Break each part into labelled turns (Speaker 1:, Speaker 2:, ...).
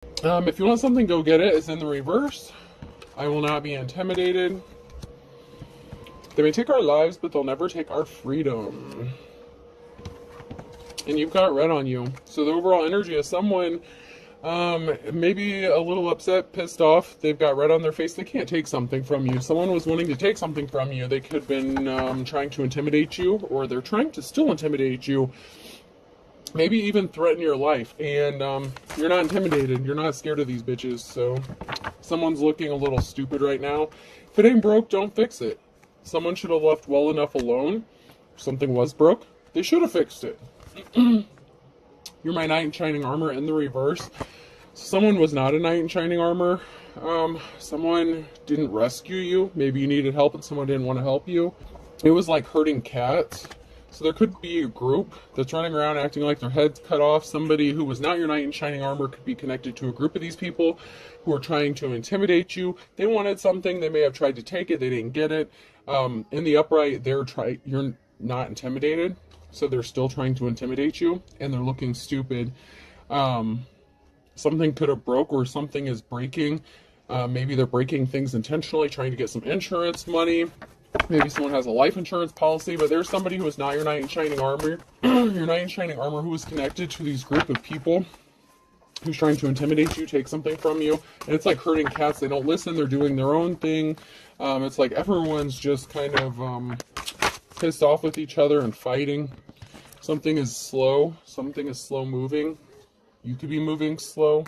Speaker 1: If you want something, go get it. It's in the reverse. I will not be intimidated. They may take our lives, but they'll never take our freedom. And you've got red on you. So the overall energy is someone maybe a little upset, pissed off. They've got red on their face. They can't take something from you. Someone was wanting to take something from you. They could have been trying to intimidate you, or they're trying to still intimidate you. Maybe even threaten your life. And you're not intimidated. You're not scared of these bitches. So someone's looking a little stupid right now. If it ain't broke, don't fix it. Someone should have left well enough alone. If something was broke, they should have fixed it. You're my knight in shining armor in the reverse. Someone was not a knight in shining armor. Someone didn't rescue you. Maybe you needed help and someone didn't want to help you. It was like herding cats. So there could be a group that's running around acting like their head's cut off. Somebody who was not your knight in shining armor could be connected to a group of these people who are trying to intimidate you. They wanted something. They may have tried to take it. They didn't get it. In the upright, you're not intimidated. So they're still trying to intimidate you, and they're looking stupid. Something could have broke, or something is breaking. Maybe they're breaking things intentionally, trying to get some insurance money. Maybe someone has a life insurance policy, but there's somebody who is not your knight in shining armor. Your knight in shining armor who is connected to these group of people who's trying to intimidate you, take something from you. And it's like herding cats. They don't listen. They're doing their own thing. It's like everyone's just kind of pissed off with each other and fighting. Something is slow. Something is slow moving. You could be moving slow.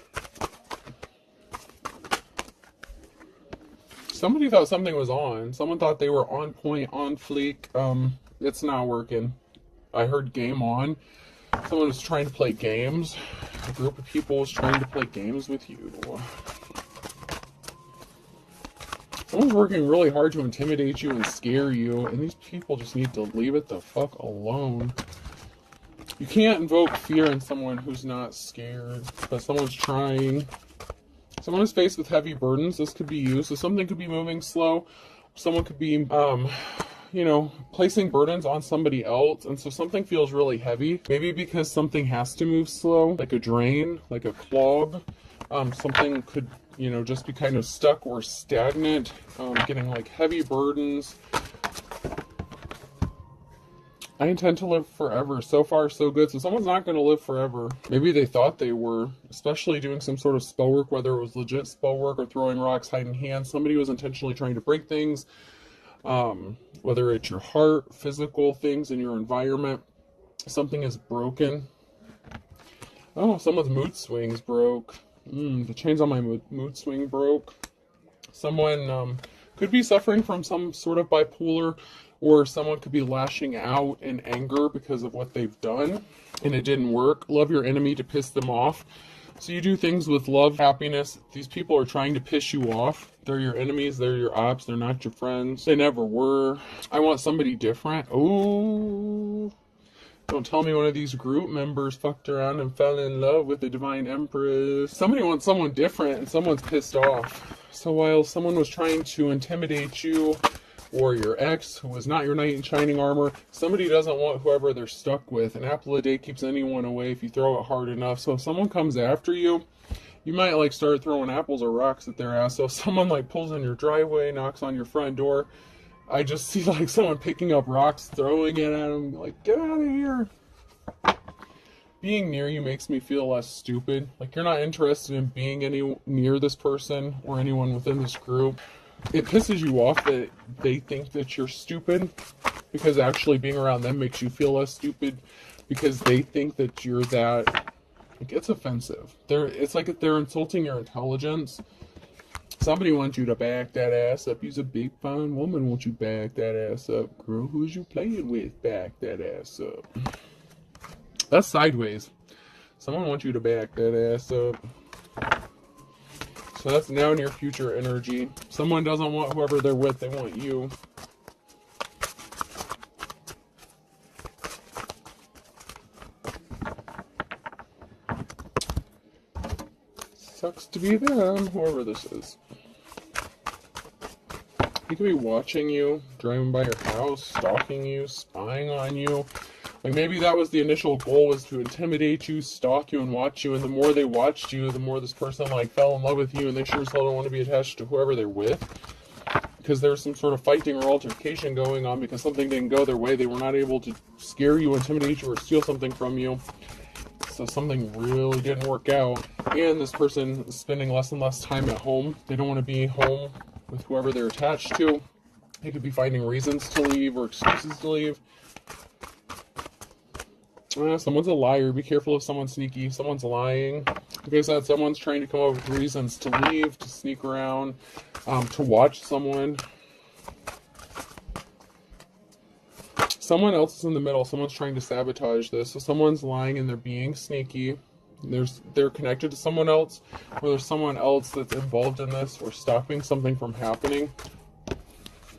Speaker 1: Somebody thought something was on. Someone thought they were on point, on fleek. It's not working. I heard game on. Someone was trying to play games. A group of people was trying to play games with you. Someone's working really hard to intimidate you and scare you, and these people just need to leave it the fuck alone. You can't invoke fear in someone who's not scared, but someone's trying. Someone is faced with heavy burdens. This could be you. So something could be moving slow. Someone could be, placing burdens on somebody else. And so something feels really heavy. Maybe because something has to move slow, like a drain, like a clog. Something could, just be kind of stuck or stagnant, getting like heavy burdens. I intend to live forever. So far, so good. So someone's not going to live forever. Maybe they thought they were, especially doing some sort of spell work, whether it was legit spell work or throwing rocks, hiding hands. Somebody was intentionally trying to break things, whether it's your heart, physical things in your environment. Something is broken. Oh, someone's mood swings broke. The chains on my mood swing broke. Someone could be suffering from some sort of bipolar, or someone could be lashing out in anger because of what they've done and it didn't work. Love your enemy to piss them off. So you do things with love, happiness. These people are trying to piss you off. They're your enemies. They're your ops. They're not your friends. They never were. I want somebody different. Oh, don't tell me one of these group members fucked around and fell in love with the Divine Empress. Somebody wants someone different and someone's pissed off. So while someone was trying to intimidate you, or your ex, who was not your knight in shining armor, somebody doesn't want whoever they're stuck with. An apple a day keeps anyone away if you throw it hard enough. So if someone comes after you, you might start throwing apples or rocks at their ass. So if someone pulls in your driveway, knocks on your front door, I just see someone picking up rocks, throwing it at them, get out of here. Being near you makes me feel less stupid. You're not interested in being near this person or anyone within this group. It pisses you off that they think that you're stupid, because actually being around them makes you feel less stupid, because they think that you're that. It's offensive. It's like if they're insulting your intelligence. Somebody wants you to back that ass up. You's a big fine woman. Won't you back that ass up, girl? Who's you playing with? Back that ass up. That's sideways. Someone wants you to back that ass up. So that's now near future energy. Someone doesn't want whoever they're with, they want you. Sucks to be them, whoever this is. He could be watching you, driving by your house, stalking you, spying on you. Like maybe that was the initial goal, was to intimidate you, stalk you, and watch you. And the more they watched you, the more this person like fell in love with you, and they sure as hell don't want to be attached to whoever they're with, because there's some sort of fighting or altercation going on because something didn't go their way. They were not able to scare you, intimidate you, or steal something from you. So something really didn't work out. And this person is spending less and less time at home. They don't want to be home with whoever they're attached to. They could be finding reasons to leave or excuses to leave. Someone's a liar. Be careful if someone's sneaky. Someone's lying. Like I said, someone's trying to come up with reasons to leave, to sneak around, to watch someone. Someone else is in the middle. Someone's trying to sabotage this. So someone's lying and they're being sneaky. They're connected to someone else, or there's someone else that's involved in this or stopping something from happening.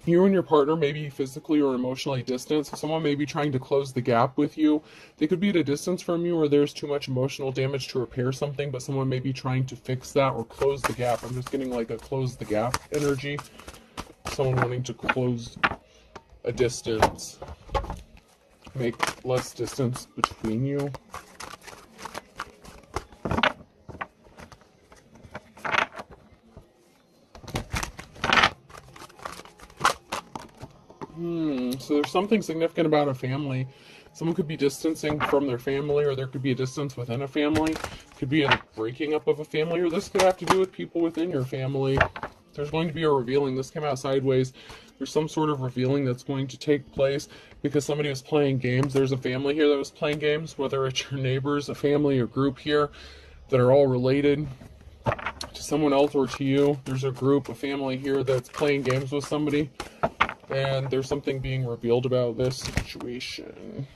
Speaker 1: You and your partner may be physically or emotionally distant, so someone may be trying to close the gap with you. They could be at a distance from you, or there's too much emotional damage to repair something, but someone may be trying to fix that or close the gap. I'm just getting like a close the gap energy. Someone wanting to close a distance, make less distance between you. So there's something significant about a family. Someone could be distancing from their family, or there could be a distance within a family. It could be a breaking up of a family, or this could have to do with people within your family. There's going to be a revealing. This came out sideways. There's some sort of revealing that's going to take place because somebody was playing games. There's a family here that was playing games, whether it's your neighbors, a family, a group here that are all related to someone else or to you. There's a group, a family here that's playing games with somebody. And there's something being revealed about this situation.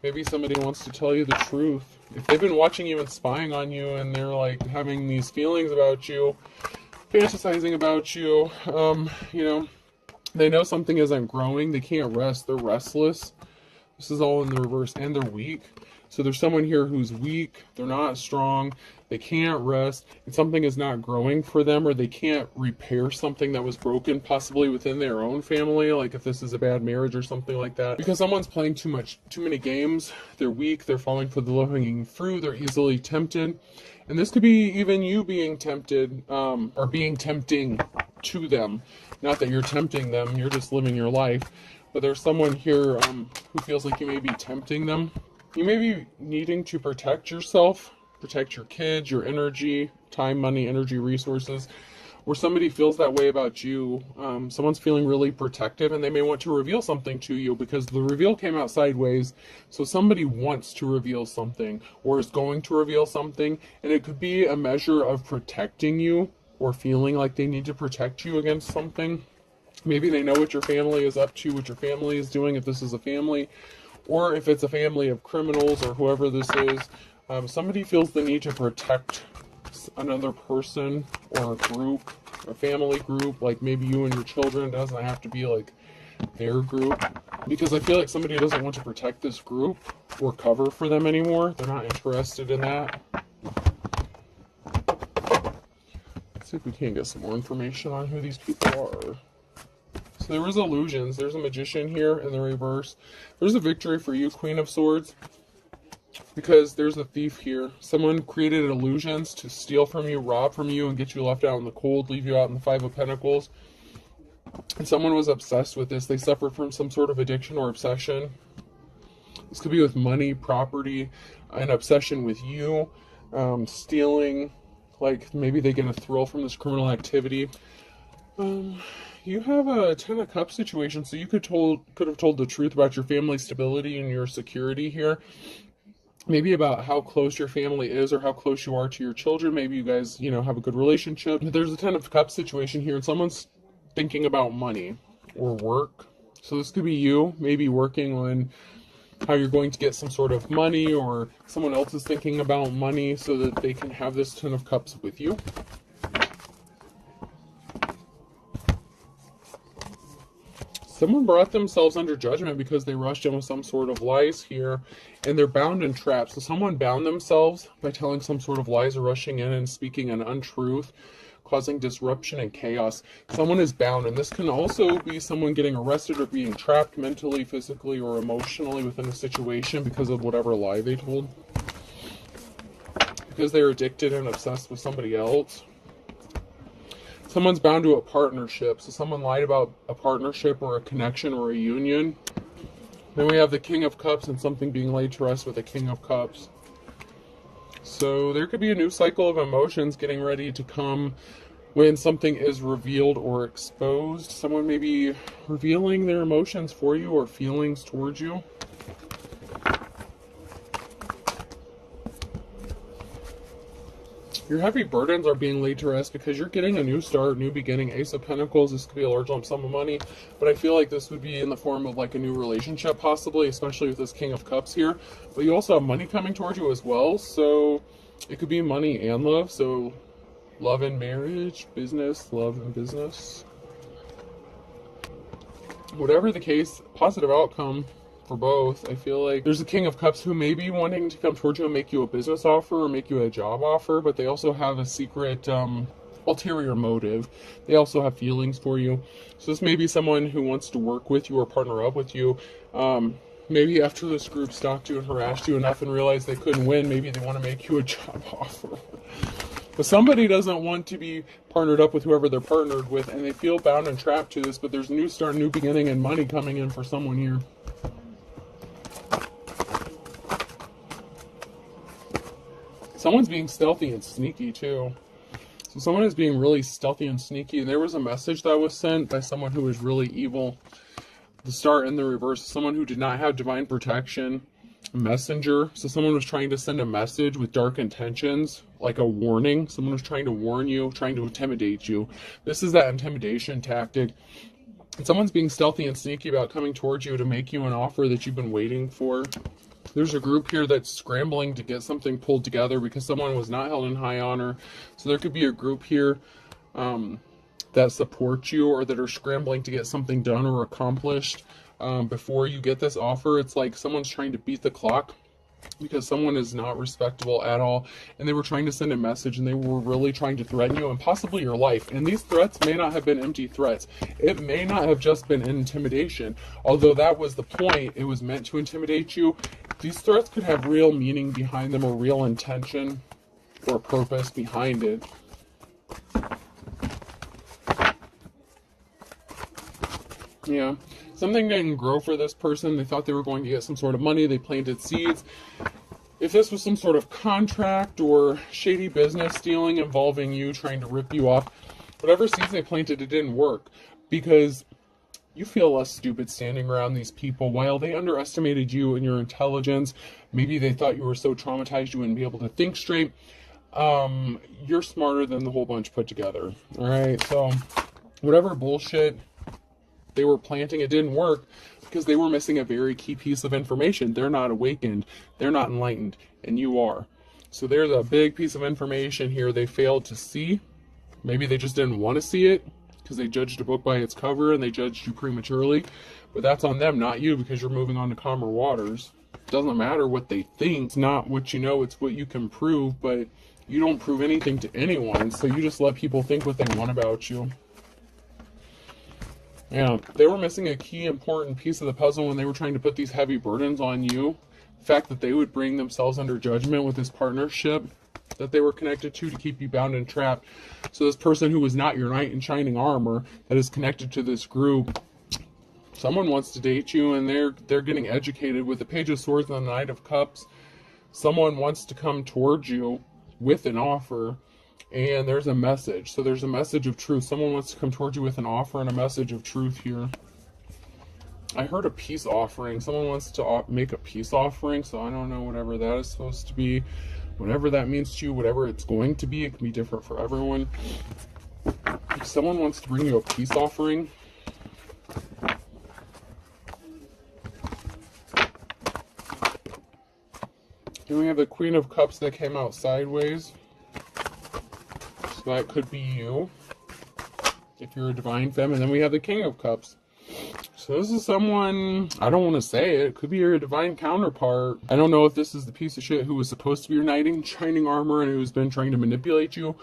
Speaker 1: Maybe somebody wants to tell you the truth. If they've been watching you and spying on you, and they're like having these feelings about you, fantasizing about you, they know something isn't growing. They can't rest. They're restless. This is all in the reverse, and they're weak. So there's someone here who's weak. They're not strong. They can't rest, and something is not growing for them, or they can't repair something that was broken, possibly within their own family, like if this is a bad marriage or something like that. Because someone's playing too many games. They're weak. They're falling for the low-hanging fruit. They're easily tempted. And this could be even you being tempted, or being tempting to them. Not that you're tempting them. You're just living your life. But there's someone here who feels like you may be tempting them. You may be needing to protect yourself, protect your kids, your energy, time, money, energy, resources, or somebody feels that way about you. Someone's feeling really protective, and they may want to reveal something to you because the reveal came out sideways. So somebody wants to reveal something or is going to reveal something, and it could be a measure of protecting you or feeling like they need to protect you against something. Maybe they know what your family is up to, what your family is doing, if this is a family, or if it's a family of criminals or whoever this is. Somebody feels the need to protect another person or a group, a family group, like maybe you and your children. It doesn't have to be like their group, because I feel like somebody doesn't want to protect this group or cover for them anymore. They're not interested in that. Let's see if we can get some more information on who these people are. So there was illusions. There's a magician here in the reverse. There's a victory for you, Queen of Swords, because there's a thief here. Someone created illusions to steal from you, rob from you, and get you left out in the cold, leave you out in the Five of Pentacles. And someone was obsessed with this. They suffered from some sort of addiction or obsession. This could be with money, property, an obsession with you, stealing. Like maybe they get a thrill from this criminal activity. You have a Ten of Cups situation, so you could have told the truth about your family stability and your security here. Maybe about how close your family is or how close you are to your children. Maybe you guys, have a good relationship. There's a Ten of Cups situation here, and someone's thinking about money or work. So this could be you, maybe working on how you're going to get some sort of money, or someone else is thinking about money so that they can have this Ten of Cups with you. Someone brought themselves under judgment because they rushed in with some sort of lies here, and they're bound and trapped. So someone bound themselves by telling some sort of lies or rushing in and speaking an untruth, causing disruption and chaos. Someone is bound, and this can also be someone getting arrested or being trapped mentally, physically, or emotionally within a situation because of whatever lie they told. Because they're addicted and obsessed with somebody else. Someone's bound to a partnership. So someone lied about a partnership or a connection or a union. Then we have the King of Cups and something being laid to rest with the King of Cups. So there could be a new cycle of emotions getting ready to come when something is revealed or exposed. Someone may be revealing their emotions for you or feelings towards you. Your heavy burdens are being laid to rest because you're getting a new start, new beginning. Ace of Pentacles, this could be a large lump sum of money, but I feel like this would be in the form of like a new relationship possibly, especially with this King of Cups here. But you also have money coming towards you as well, so it could be money and love. So love and marriage, business, love and business. Whatever the case, positive outcome for both. I feel like there's a King of Cups who may be wanting to come towards you and make you a business offer or make you a job offer, but they also have a secret ulterior motive. They also have feelings for you. So this may be someone who wants to work with you or partner up with you. Maybe after this group stalked you and harassed you enough and realized they couldn't win, maybe they want to make you a job offer. But somebody doesn't want to be partnered up with whoever they're partnered with, and they feel bound and trapped to this, but there's a new start, new beginning, and money coming in for someone here. Someone's being stealthy and sneaky too. So someone is being really stealthy and sneaky. There was a message that was sent by someone who was really evil. The star in the reverse, someone who did not have divine protection. A messenger. So someone was trying to send a message with dark intentions, like a warning. Someone was trying to warn you, trying to intimidate you. This is that intimidation tactic. And someone's being stealthy and sneaky about coming towards you to make you an offer that you've been waiting for. There's a group here that's scrambling to get something pulled together because someone was not held in high honor. So there could be a group here that supports you or that are scrambling to get something done or accomplished before you get this offer. It's like someone's trying to beat the clock because someone is not respectable at all, and they were trying to send a message, and they were really trying to threaten you and possibly your life. And these threats may not have been empty threats. It may not have just been intimidation, although that was the point. It was meant to intimidate you. These threats could have real meaning behind them, or real intention or purpose behind it. Yeah, something didn't grow for this person. They thought they were going to get some sort of money. They planted seeds. If this was some sort of contract or shady business dealing involving you trying to rip you off, whatever seeds they planted, it didn't work because you feel less stupid standing around these people. While they underestimated you and your intelligence, maybe they thought you were so traumatized you wouldn't be able to think straight. You're smarter than the whole bunch put together. All right, so whatever bullshit they were planting, it didn't work because they were missing a very key piece of information. They're not awakened, they're not enlightened, and you are. So there's a big piece of information here they failed to see. Maybe they just didn't want to see it because they judged a book by its cover and they judged you prematurely. But that's on them, not you, because you're moving on to calmer waters. It doesn't matter what they think. It's not what you know, it's what you can prove. But you don't prove anything to anyone, so you just let people think what they want about you. Yeah, they were missing a key important piece of the puzzle when they were trying to put these heavy burdens on you. The fact that they would bring themselves under judgment with this partnership that they were connected to keep you bound and trapped. So this person who was not your knight in shining armor that is connected to this group, someone wants to date you, and they're getting educated with the Page of Swords and the Knight of Cups. Someone wants to come towards you with an offer. And there's a message. So there's a message of truth. Someone wants to come towards you with an offer and a message of truth here. I heard a peace offering. Someone wants to make a peace offering. So I don't know whatever that is supposed to be. Whatever that means to you, whatever it's going to be. It can be different for everyone. If someone wants to bring you a peace offering, then we have the Queen of Cups that came out sideways. That could be you if you're a divine femme. And then we have the King of Cups. So So this is someone, I don't want to say it, could be your divine counterpart. I don't know if this is the piece of shit who was supposed to be your knight in shining armor and who's been trying to manipulate you,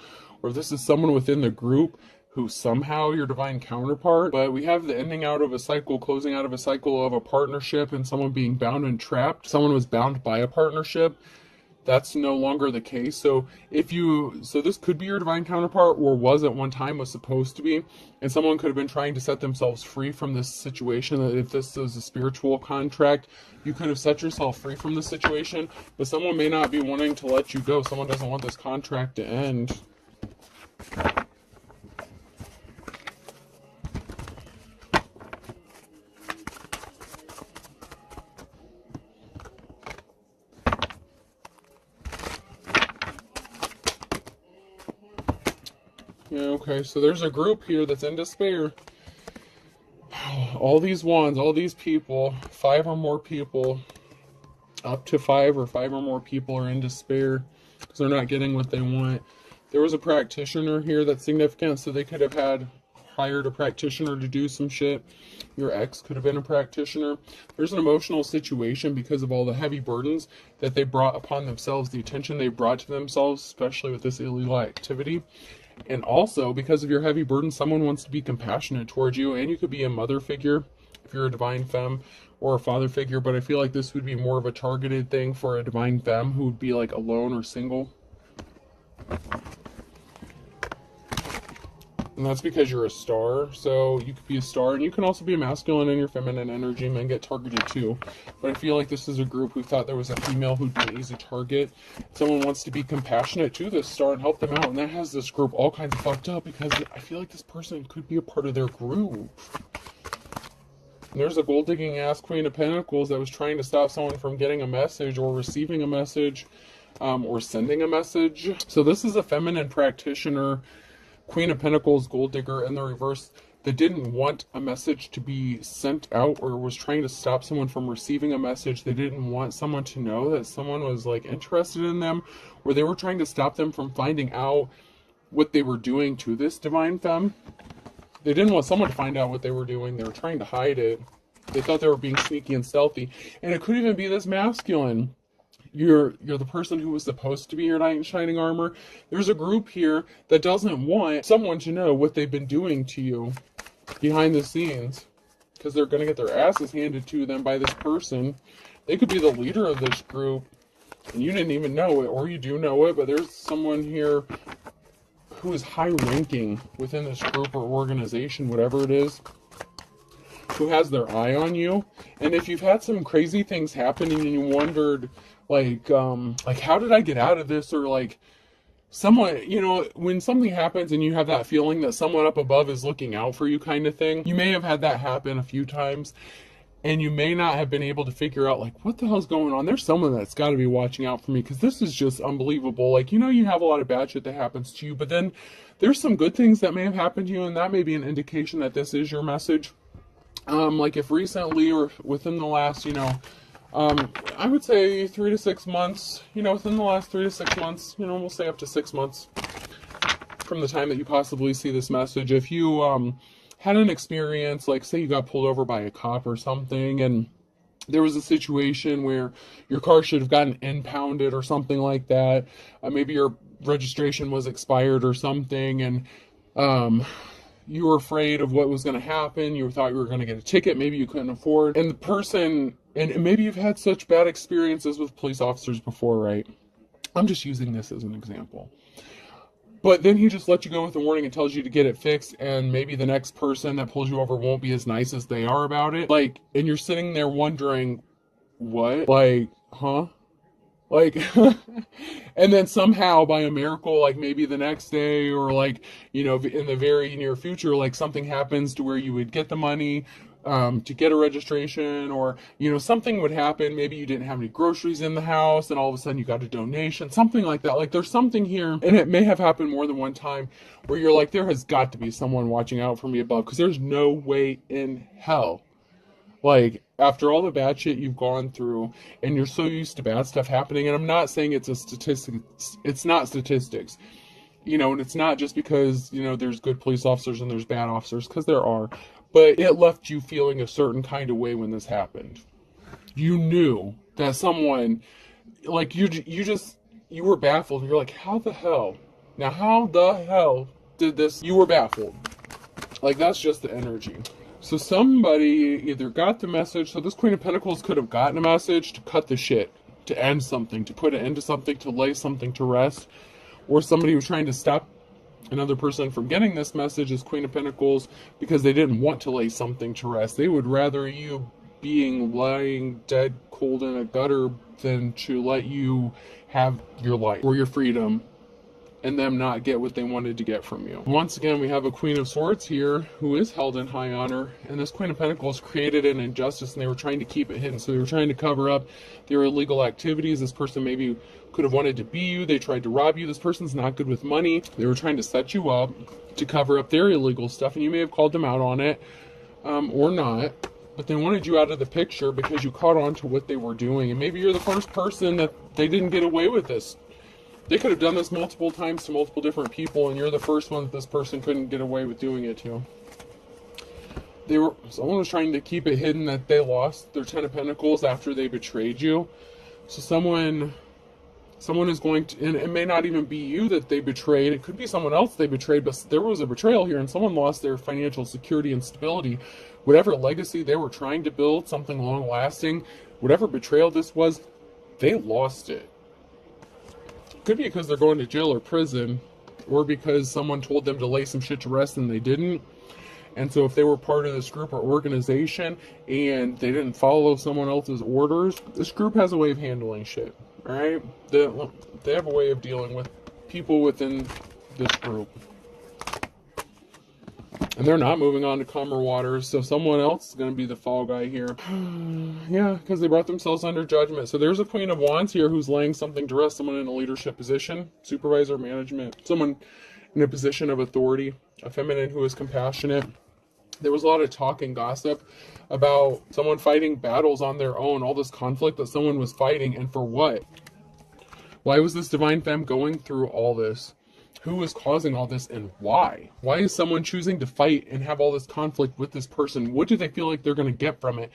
Speaker 1: or if this is someone within the group who's somehow your divine counterpart. But we have the ending out of a cycle, closing out of a cycle of a partnership and someone being bound and trapped. Someone was bound by a partnership. That's no longer the case. So this could be your divine counterpart, or was at one time, was supposed to be, and someone could have been trying to set themselves free from this situation. If this is a spiritual contract, you could have set yourself free from this situation, but someone may not be wanting to let you go. Someone doesn't want this contract to end. Yeah, okay, so there's a group here that's in despair. All these wands, all these people, 5 or more people, up to 5 or 5 or more people are in despair because they're not getting what they want. There was a practitioner here that's significant, so they could have hired a practitioner to do some shit. Your ex could have been a practitioner. There's an emotional situation because of all the heavy burdens that they brought upon themselves, the attention they brought to themselves, especially with this illegal activity. And also, because of your heavy burden, someone wants to be compassionate towards you, and you could be a mother figure if you're a divine femme, or a father figure, but I feel like this would be more of a targeted thing for a divine femme who would be like alone or single. And that's because you're a star, so you could be a star, and you can also be a masculine in your feminine energy. Men get targeted too. But I feel like this is a group who thought there was a female who'd be an easy target. Someone wants to be compassionate to this star and help them out, and that has this group all kinds of fucked up because I feel like this person could be a part of their group. And there's a gold-digging ass Queen of Pentacles that was trying to stop someone from getting a message or receiving a message or sending a message. So this is a feminine practitioner, Queen of Pentacles, gold digger in the reverse, that didn't want a message to be sent out or was trying to stop someone from receiving a message. They didn't want someone to know that someone was like interested in them, or they were trying to stop them from finding out what they were doing to this divine femme. They didn't want someone to find out what they were doing. They were trying to hide it. They thought they were being sneaky and stealthy. And it could even be this masculine. You're the person who was supposed to be your knight in shining armor. There's a group here that doesn't want someone to know what they've been doing to you behind the scenes, because they're going to get their asses handed to them by this person. They could be the leader of this group, and you didn't even know it, or you do know it, but there's someone here who is high-ranking within this group or organization, whatever it is, who has their eye on you. And if you've had some crazy things happening and you wondered, like how did I get out of this, or like someone, when something happens and you have that feeling that someone up above is looking out for you kind of thing, you may have had that happen a few times, and you may not have been able to figure out, like, what the hell's going on? There's someone that's got to be watching out for me, because this is just unbelievable. Like, you have a lot of bad shit that happens to you, but then there's some good things that may have happened to you, and that may be an indication that this is your message. Like if recently or within the last, I would say 3 to 6 months, within the last 3 to 6 months, we'll say up to 6 months from the time that you possibly see this message. If you had an experience, like say you got pulled over by a cop or something, and there was a situation where your car should have gotten impounded or something like that, maybe your registration was expired or something, and you were afraid of what was going to happen. You thought you were going to get a ticket. Maybe you couldn't afford. And the person, and maybe you've had such bad experiences with police officers before, right? I'm just using this as an example. But then he just lets you go with a warning and tells you to get it fixed. And maybe the next person that pulls you over won't be as nice as they are about it. Like, and you're sitting there wondering, what? Like, huh? Like, and then somehow by a miracle, like maybe the next day, or like, in the very near future, like something happens to where you would get the money to get a registration, or, something would happen. Maybe you didn't have any groceries in the house and all of a sudden you got a donation, something like that. Like there's something here, and it may have happened more than one time, where you're like, there has got to be someone watching out for me above, because there's no way in hell. Like, after all the bad shit you've gone through, and you're so used to bad stuff happening, and I'm not saying it's a statistic, it's not statistics, and it's not just because, there's good police officers and there's bad officers, because there are, but it left you feeling a certain kind of way when this happened. You knew that someone, like, you were baffled. You're like, how the hell? Now, how the hell did this? You were baffled. Like, that's just the energy. So somebody either got the message. So this Queen of Pentacles could have gotten a message to cut the shit, to end something, to put it into something, to lay something to rest. Or somebody was trying to stop another person from getting this message as Queen of Pentacles because they didn't want to lay something to rest. They would rather you being lying dead cold in a gutter than to let you have your life or your freedom and them not get what they wanted to get from you. Once again, we have a Queen of Swords here who is held in high honor, and this Queen of Pentacles created an injustice and they were trying to keep it hidden. So they were trying to cover up their illegal activities. This person maybe could have wanted to be you. They tried to rob you. This person's not good with money. They were trying to set you up to cover up their illegal stuff, and you may have called them out on it or not. But they wanted you out of the picture because you caught on to what they were doing. And maybe you're the first person that they didn't get away with this. They could have done this multiple times to multiple different people, and you're the first one that this person couldn't get away with doing it to. Someone was trying to keep it hidden that they lost their Ten of Pentacles after they betrayed you. So someone is going to, and it may not even be you that they betrayed. It could be someone else they betrayed, but there was a betrayal here, and someone lost their financial security and stability. Whatever legacy they were trying to build, something long-lasting, whatever betrayal this was, they lost it. Could be because they're going to jail or prison, or because someone told them to lay some shit to rest and they didn't. And so if they were part of this group or organization and they didn't follow someone else's orders, this group has a way of handling shit, all right? They have a way of dealing with people within this group. And they're not moving on to calmer waters, so someone else is going to be the fall guy here. Yeah, because they brought themselves under judgment. So there's a Queen of Wands here who's laying something to rest, someone in a leadership position, supervisor, management, someone in a position of authority, a feminine who is compassionate. There was a lot of talk and gossip about someone fighting battles on their own, all this conflict that someone was fighting, and for what? Why was this divine femme going through all this? Who is causing all this and why? Why is someone choosing to fight and have all this conflict with this person? What do they feel like they're going to get from it?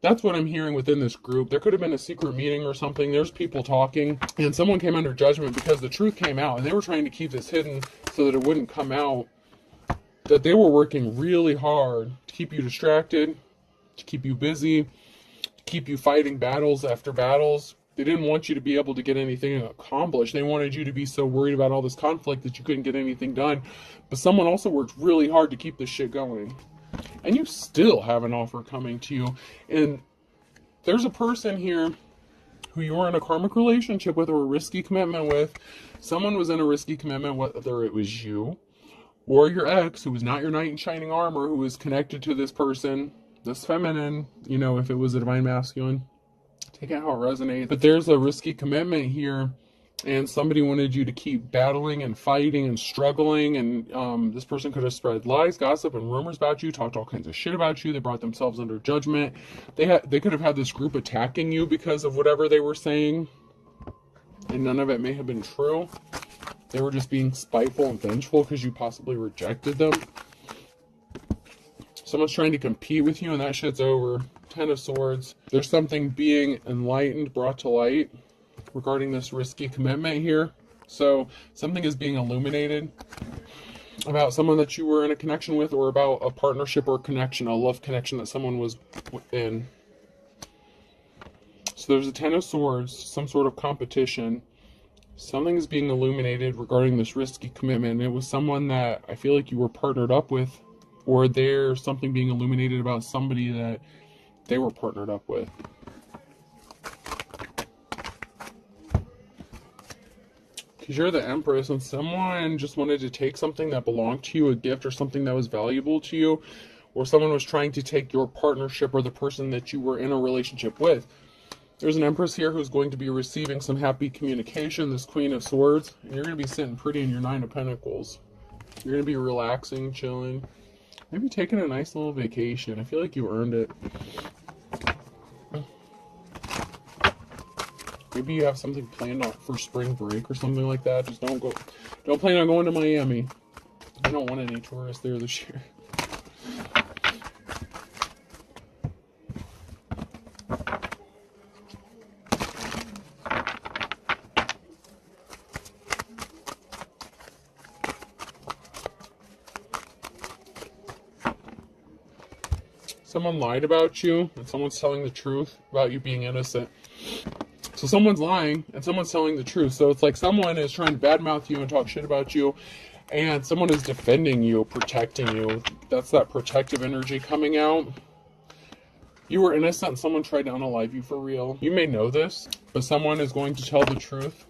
Speaker 1: That's what I'm hearing within this group. There could have been a secret meeting or something. There's people talking, and someone came under judgment because the truth came out, and they were trying to keep this hidden so that it wouldn't come out, that they were working really hard to keep you distracted, to keep you busy, to keep you fighting battles after battles. They didn't want you to be able to get anything accomplished. They wanted you to be so worried about all this conflict that you couldn't get anything done. But someone also worked really hard to keep this shit going. And you still have an offer coming to you. And there's a person here who you were in a karmic relationship with or a risky commitment with. Someone was in a risky commitment, whether it was you or your ex, who was not your knight in shining armor, who was connected to this person, this feminine, you know, if it was a divine masculine. Take out how it resonates. But there's a risky commitment here, and somebody wanted you to keep battling and fighting and struggling, and this person could have spread lies, gossip, and rumors about you, talked all kinds of shit about you. They brought themselves under judgment. They could have had this group attacking you because of whatever they were saying, and none of it may have been true. They were just being spiteful and vengeful because you possibly rejected them. Someone's trying to compete with you, and that shit's over. Ten of Swords. There's something being enlightened, brought to light regarding this risky commitment here. So something is being illuminated about someone that you were in a connection with, or about a partnership or connection, a love connection that someone was in. So there's a Ten of Swords, some sort of competition. Something is being illuminated regarding this risky commitment. It was someone that I feel like you were partnered up with, or there's something being illuminated about somebody that they were partnered up with. Because you're the Empress, and someone just wanted to take something that belonged to you, a gift or something that was valuable to you, or someone was trying to take your partnership or the person that you were in a relationship with. There's an Empress here who's going to be receiving some happy communication, this Queen of Swords, and you're going to be sitting pretty in your Nine of Pentacles. You're going to be relaxing, chilling, maybe taking a nice little vacation. I feel like you earned it. Maybe you have something planned out for spring break or something like that. Just don't plan on going to Miami. I don't want any tourists there this year. Someone lied about you, and someone's telling the truth about you being innocent. So someone's lying, and someone's telling the truth. So it's like someone is trying to badmouth you and talk shit about you, and someone is defending you, protecting you. That's that protective energy coming out. You were innocent, and someone tried to unalive you for real. You may know this, but someone is going to tell the truth,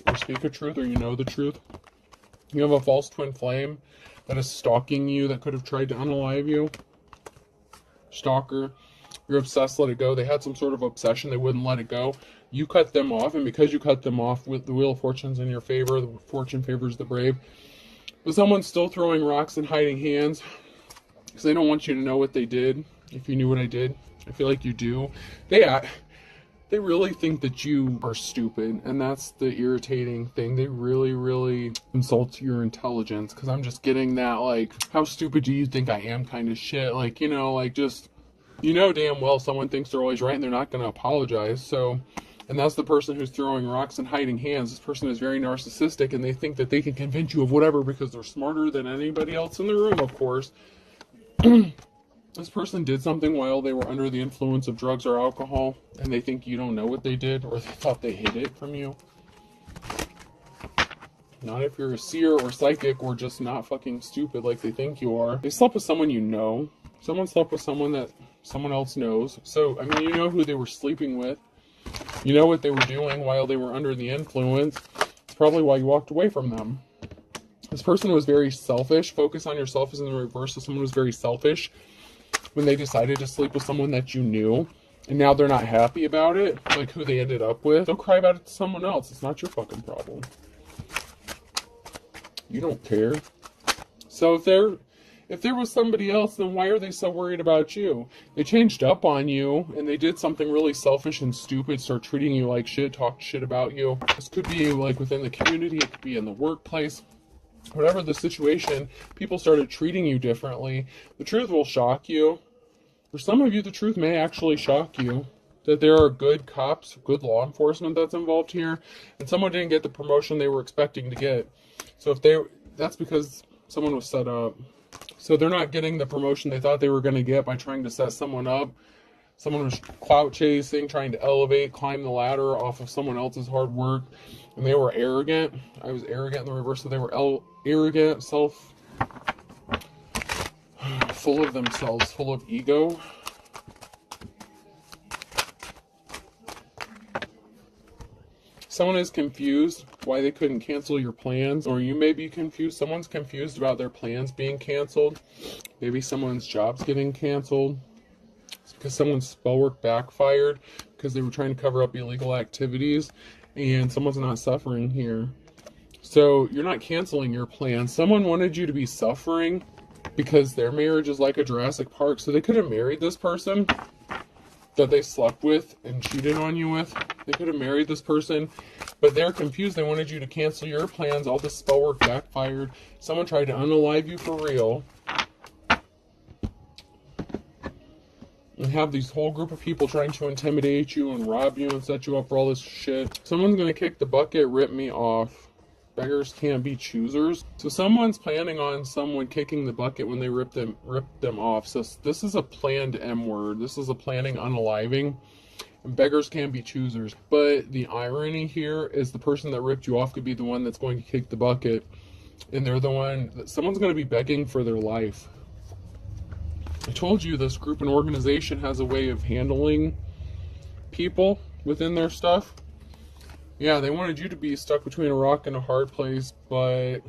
Speaker 1: or speak a truth, or you know the truth. You have a false twin flame that is stalking you, that could have tried to unalive you. Stalker. You're obsessed, let it go. They had some sort of obsession, they wouldn't let it go. You cut them off, and because you cut them off with the Wheel of Fortune's in your favor, the fortune favors the brave. But someone's still throwing rocks and hiding hands because they don't want you to know what they did. If you knew what I did, I feel like you do. They really think that you are stupid, and that's the irritating thing. They really, really insult your intelligence, because I'm just getting that, like, how stupid do you think I am kind of shit. Like, you know, like, just, you know damn well someone thinks they're always right, and they're not going to apologize. So, and that's the person who's throwing rocks and hiding hands. This person is very narcissistic, and they think that they can convince you of whatever because they're smarter than anybody else in the room, of course. This person did something while they were under the influence of drugs or alcohol, and they think you don't know what they did, or they thought they hid it from you. Not if you're a seer or psychic, or just not fucking stupid like they think you are. They slept with someone you know. Someone slept with someone that someone else knows. So, I mean, you know who they were sleeping with. You know what they were doing while they were under the influence. It's probably why you walked away from them. This person was very selfish. Focus on yourself is in the reverse. So someone was very selfish when they decided to sleep with someone that you knew, and now they're not happy about it, like who they ended up with. Don't cry about it to someone else. It's not your fucking problem. You don't care. So if there was somebody else, then why are they so worried about you? They changed up on you, and they did something really selfish and stupid, start treating you like shit, talk shit about you. This could be like within the community, it could be in the workplace. Whatever the situation, people started treating you differently. The truth will shock you. For some of you, the truth may actually shock you. That there are good cops, good law enforcement that's involved here, and someone didn't get the promotion they were expecting to get. So that's because someone was set up. So they're not getting the promotion they thought they were going to get by trying to set someone up. Someone was clout chasing, trying to elevate, climb the ladder off of someone else's hard work. And they were arrogant. I was arrogant in the reverse, so they were arrogant, full of themselves, full of ego. Someone is confused why they couldn't cancel your plans, or you may be confused. Someone's confused about their plans being canceled. Maybe someone's job's getting canceled. It's because someone's spell work backfired because they were trying to cover up illegal activities, and someone's not suffering here. So you're not canceling your plans. Someone wanted you to be suffering because their marriage is like a Jurassic Park. So they could have married this person that they slept with and cheated on you with. They could have married this person, but they're confused. They wanted you to cancel your plans. All this spell work backfired. Someone tried to unalive you for real. And have these whole group of people trying to intimidate you and rob you and set you up for all this shit. Someone's going to kick the bucket, rip me off. Beggars can't be choosers. So someone's planning on someone kicking the bucket when they rip them off. So this is a planned M word. This is a planning unaliving. And beggars can't be choosers. But the irony here is the person that ripped you off could be the one that's going to kick the bucket. And they're the one that someone's going to be begging for their life. I told you this group and organization has a way of handling people within their stuff. Yeah, they wanted you to be stuck between a rock and a hard place, but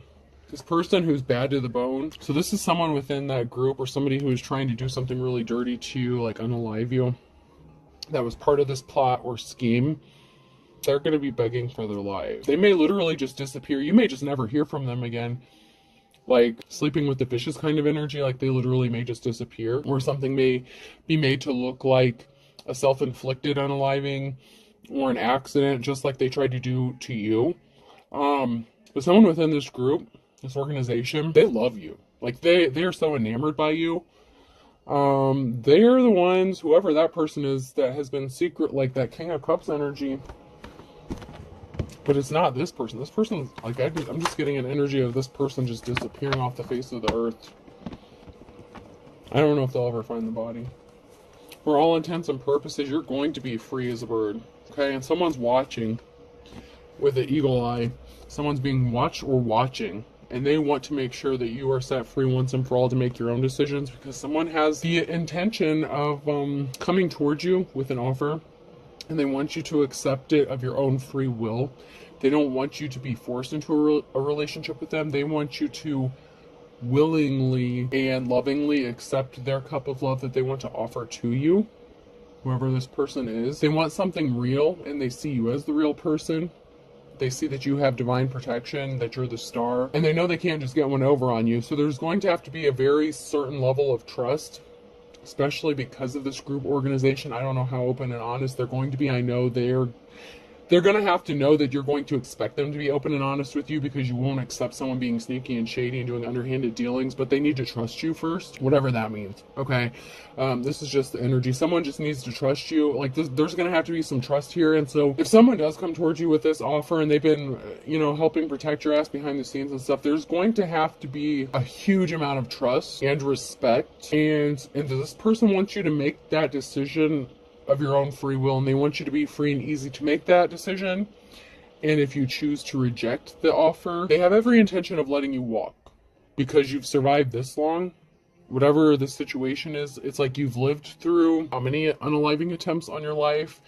Speaker 1: this person who's bad to the bone. So this is someone within that group, or somebody who is trying to do something really dirty to you, like unalive you. That was part of this plot or scheme. They're going to be begging for their lives. They may literally just disappear. You may just never hear from them again. Like sleeping with the fishes kind of energy, like they literally may just disappear. Or something may be made to look like a self-inflicted unaliving or an accident, just like they tried to do to you. But someone within this group, this organization, they love you. Like they are so enamored by you. They are the ones, whoever that person is, that has been secret, like that King of Cups energy. But it's not this person. This person, like I'm just getting an energy of this person just disappearing off the face of the earth. I don't know if they'll ever find the body. For all intents and purposes, you're going to be free as a bird. Okay, and someone's watching with an eagle eye. Someone's being watched or watching, and they want to make sure that you are set free once and for all to make your own decisions, because someone has the intention of coming towards you with an offer, and they want you to accept it of your own free will. They don't want you to be forced into a relationship with them. They want you to willingly and lovingly accept their cup of love that they want to offer to you, whoever this person is. They want something real, and they see you as the real person. They see that you have divine protection, that you're the star, and they know they can't just get one over on you. So there's going to have to be a very certain level of trust, especially because of this group organization. I don't know how open and honest they're going to be. I know they're going to have to know that you're going to expect them to be open and honest with you, because you won't accept someone being sneaky and shady and doing underhanded dealings, but they need to trust you first, whatever that means, okay? This is just the energy. Someone just needs to trust you. Like, there's going to have to be some trust here, and so if someone does come towards you with this offer and they've been, helping protect your ass behind the scenes and stuff, there's going to have to be a huge amount of trust and respect, and this person wants you to make that decision of your own free will, and they want you to be free and easy to make that decision. And if you choose to reject the offer, they have every intention of letting you walk, because you've survived this long. Whatever the situation is, it's like you've lived through how many unaliving attempts on your life.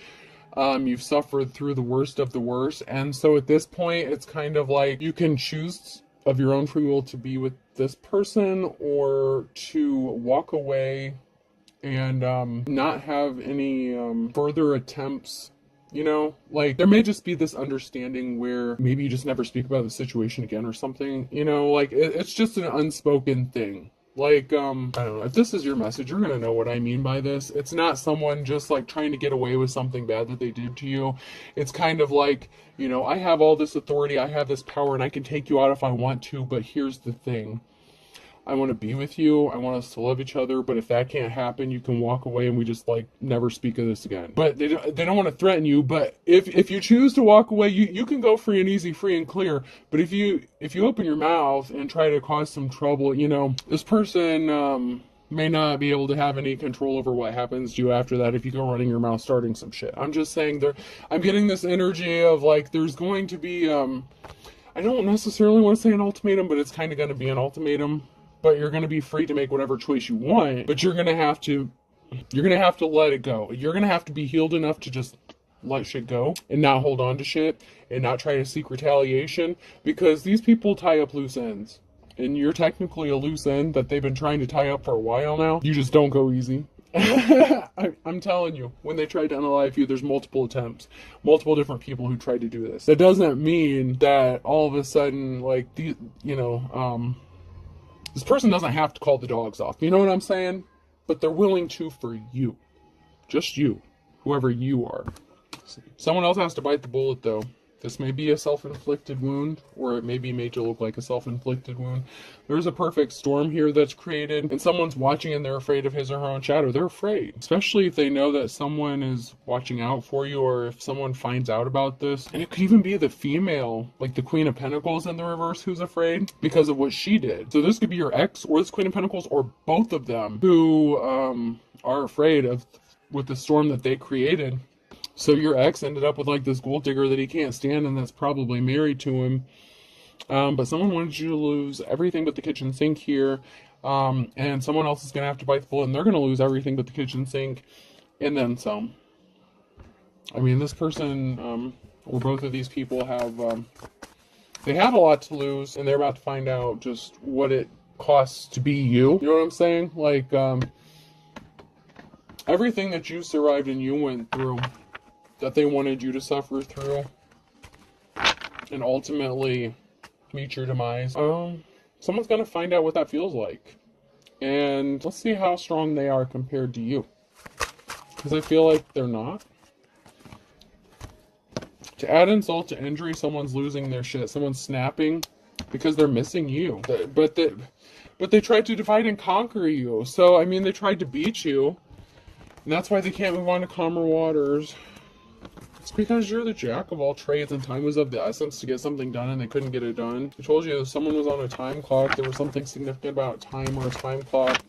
Speaker 1: You've suffered through the worst of the worst, and so at this point it's kind of like you can choose of your own free will to be with this person, or to walk away and not have any further attempts, like there may just be this understanding where maybe you just never speak about the situation again or something, like it's just an unspoken thing. Like, I don't know, if this is your message, you're gonna know what I mean by this. It's not someone just like trying to get away with something bad that they did to you. It's kind of like, I have all this authority, I have this power, and I can take you out if I want to, but here's the thing. I want to be with you. I want us to love each other. But if that can't happen, you can walk away and we just like never speak of this again. But they don't want to threaten you. But if you choose to walk away, you can go free and easy, free and clear. But if you open your mouth and try to cause some trouble, this person may not be able to have any control over what happens to you after that if you go running your mouth starting some shit. I'm just saying I'm getting this energy of like there's going to be I don't necessarily want to say an ultimatum, but it's kind of going to be an ultimatum. But you're going to be free to make whatever choice you want, but you're going to have to let it go. You're going to have to be healed enough to just let shit go and not hold on to shit and not try to seek retaliation, because these people tie up loose ends, and you're technically a loose end that they've been trying to tie up for a while now. You just don't go easy. I'm telling you, when they tried to unalive you, there's multiple attempts, multiple different people who tried to do this. That doesn't mean that all of a sudden, like, this person doesn't have to call the dogs off. You know what I'm saying? But they're willing to for you. Just you. Whoever you are. Someone else has to bite the bullet, though. This may be a self-inflicted wound, or it may be made to look like a self-inflicted wound. There's a perfect storm here that's created, and someone's watching and they're afraid of his or her own shadow. They're afraid. Especially if they know that someone is watching out for you, or if someone finds out about this. And it could even be the female, like the Queen of Pentacles in the reverse, who's afraid because of what she did. So this could be your ex, or this Queen of Pentacles, or both of them, who are afraid of with the storm that they created. So your ex ended up with like this gold digger that he can't stand, and that's probably married to him. But someone wanted you to lose everything but the kitchen sink here. And someone else is going to have to bite the bullet, and they're going to lose everything but the kitchen sink. And then some. I mean, this person, or both of these people have, they have a lot to lose, and they're about to find out just what it costs to be you. You know what I'm saying? Like, everything that you survived and you went through, that they wanted you to suffer through and ultimately meet your demise. Someone's going to find out what that feels like. And let's see how strong they are compared to you. Because I feel like they're not. To add insult to injury, someone's losing their shit. Someone's snapping because they're missing you. But they tried to divide and conquer you. So, I mean, they tried to beat you. And that's why they can't move on to calmer waters. It's because you're the jack of all trades, and time was of the essence to get something done, and they couldn't get it done. I told you, someone was on a time clock. There was something significant about time or a time clock.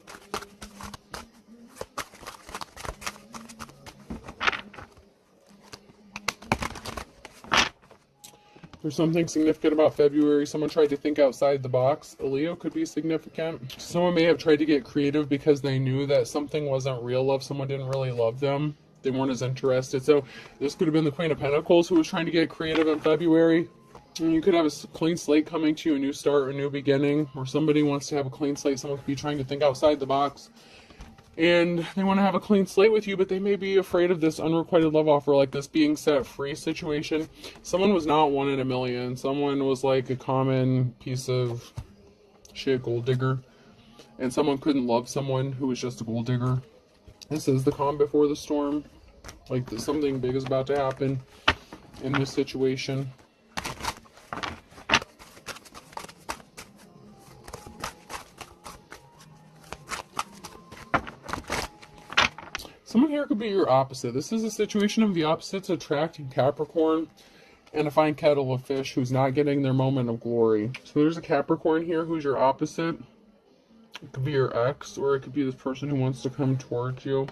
Speaker 1: There's something significant about February. Someone tried to think outside the box. A Leo could be significant. Someone may have tried to get creative because they knew that something wasn't real love. Someone didn't really love them. They weren't as interested. So this could have been the Queen of Pentacles who was trying to get creative in February. And you could have a clean slate coming to you, a new start, a new beginning, or somebody wants to have a clean slate. Someone could be trying to think outside the box. And they want to have a clean slate with you, but they may be afraid of this unrequited love offer, like this being set free situation. Someone was not one in a million. Someone was like a common piece of shit, gold digger. And someone couldn't love someone who was just a gold digger. This is the calm before the storm. Like something big is about to happen in this situation. Someone here could be your opposite. This is a situation of the opposites attracting Capricorn and a fine kettle of fish who's not getting their moment of glory. So there's a Capricorn here who's your opposite. It could be your ex, or it could be this person who wants to come towards you.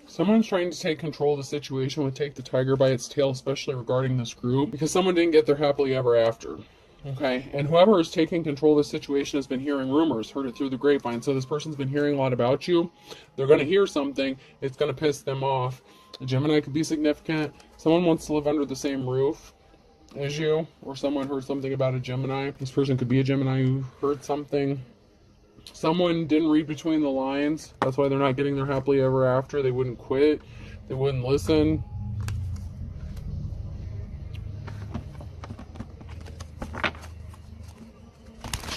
Speaker 1: Someone's trying to take control of the situation with take the tiger by its tail, especially regarding this group, because someone didn't get their happily ever after. Okay, and whoever is taking control of the situation has been hearing rumors, heard it through the grapevine. So this person's been hearing a lot about you. They're going to hear something. It's going to piss them off. A Gemini could be significant. Someone wants to live under the same roof as you, or someone heard something about a Gemini. This person could be a Gemini who heard something. Someone didn't read between the lines. That's why they're not getting their happily ever after. They wouldn't quit. They wouldn't listen.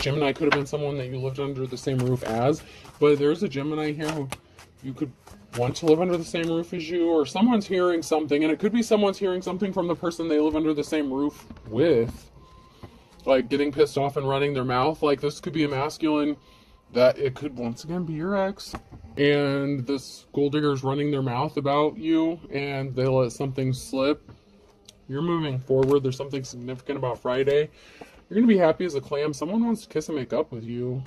Speaker 1: Gemini could have been someone that you lived under the same roof as, but there's a Gemini here who you could want to live under the same roof as you, or someone's hearing something, and it could be someone's hearing something from the person they live under the same roof with, like getting pissed off and running their mouth. Like this could be a masculine that it could once again be your ex, and this gold digger is running their mouth about you, and they let something slip. You're moving forward. There's something significant about Friday. You're going to be happy as a clam. Someone wants to kiss and make up with you.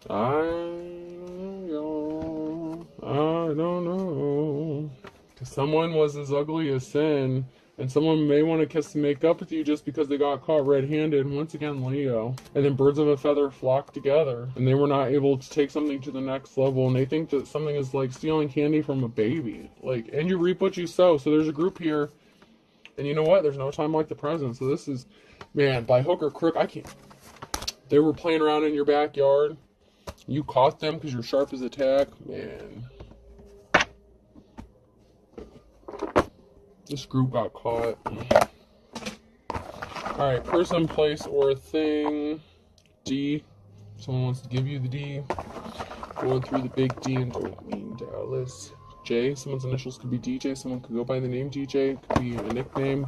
Speaker 1: I don't know. Because someone was as ugly as sin. And someone may want to kiss and make up with you just because they got caught red-handed. Once again, Leo. And then birds of a feather flock together. And they were not able to take something to the next level. And they think that something is like stealing candy from a baby. Like, and you reap what you sow. So there's a group here. And you know what? There's no time like the present. So this is, man, by hook or crook, I can't. They were playing around in your backyard. You caught them because you're sharp as a tack. Man. This group got caught. Alright, person, place, or thing. D. Someone wants to give you the D. Going through the big D and don't mean Dallas. J. Someone's initials could be DJ. Someone could go by the name DJ. It could be a nickname.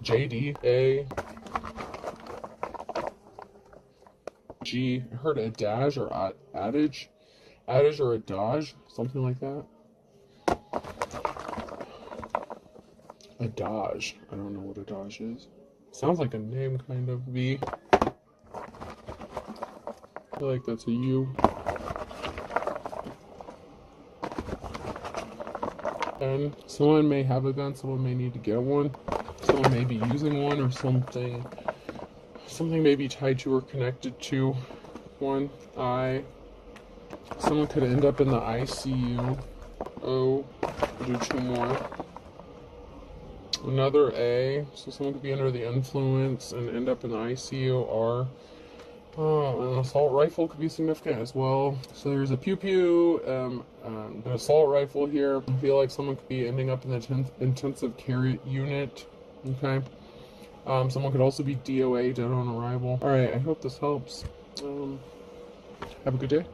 Speaker 1: JD. A. G. I heard adage or adage. Adage or adage. Something like that. Adage. I don't know what adage is. Sounds like a name, kind of. V. I feel like that's a U. And someone may have a gun, someone may need to get one, someone may be using one, or something may be tied to or connected to one. Someone could end up in the ICU. O, do two more. Another A, so someone could be under the influence and end up in the ICU. R. An assault rifle could be significant as well. So there's a pew-pew, an assault rifle here. I feel like someone could be ending up in the intensive care unit. Okay. Someone could also be DOA, dead on arrival. Alright, I hope this helps. Have a good day.